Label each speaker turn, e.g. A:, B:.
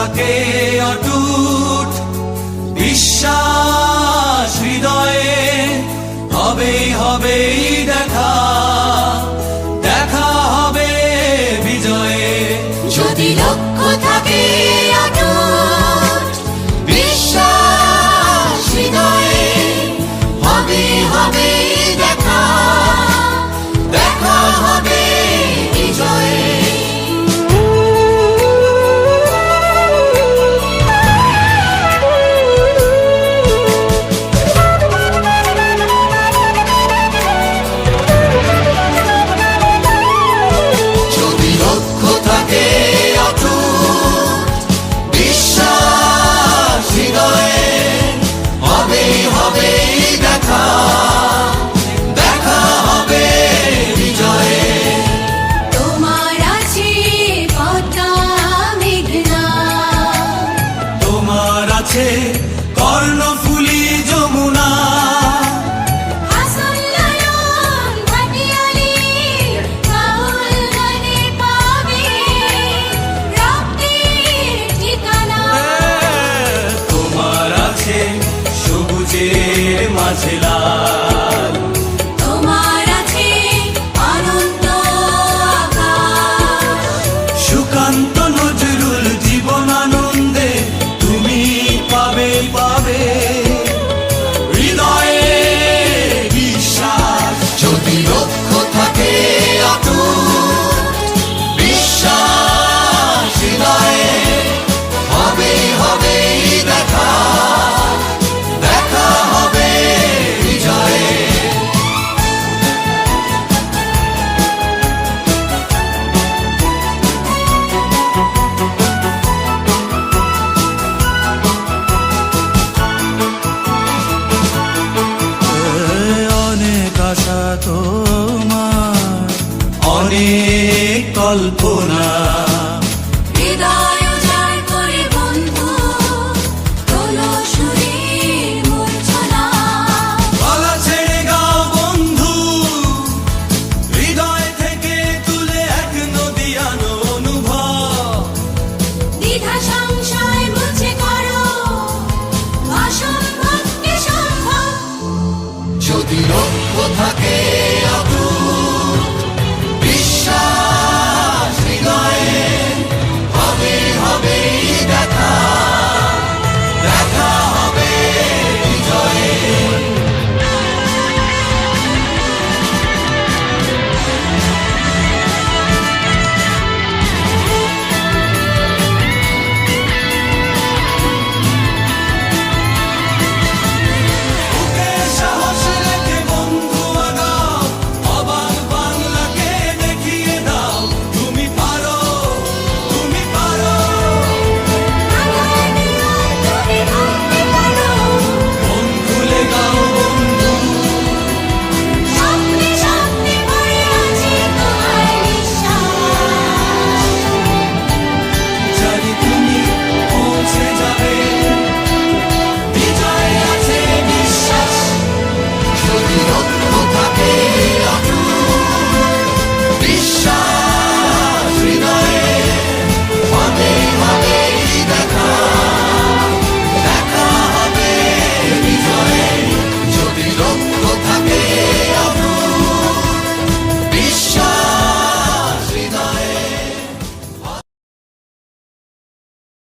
A: থাকে অটুট বিশ্বাস হৃদয়ে, হবেই হবেই দেখা, দেখা হবে বিজয়ে।
B: যদি লক্ষ্য থাকে অটুট বিশ্বাস হৃদয়ে, হবে হবে দেখা, দেখা হবে বিজয়ে। যদি লক্ষ্য থাকে অটুট বিশ্বাস হৃদয়ে, হবে হবে দেখা, দেখা হবে বিজয়ে। তোমার আছে পদ্মা মেঘনা,
A: তোমার আছে কর্ণফুলী যমুনা,
B: হাসন নয়ন ভাটিয়ালি বাউল গানে পাবে রক্তির ঠিকানা।
A: তোমার আছে সবুজের মাঝে লাল,
B: তোমার আছে অনন্ত আকাশ,
A: সুকান্ত নজরুল জীবনানন্দে তুমি পাবে পাবে হৃদয়ে বিশ্বাস।
B: যদি লক্ষ্য থাকে অটুট বিশ্বাস হৃদয়ে, হবে হবে দেখা, দেখা হবে বিজয়ে।
A: অনেক আশা তোমার, অনেক কল্পনা,
B: হৃদয় উজাড় করে বন্ধু তোলো সুরের মূর্ছনা।
A: গলা ছেড়ে গাও বন্ধু, হৃদয় থেকে তুলে এক নদীয়ানো অনুভব।
B: দ্বিধা সংশয় মুছে করো অসম্ভবকে সম্ভব। যদি লক্ষ্য থাকে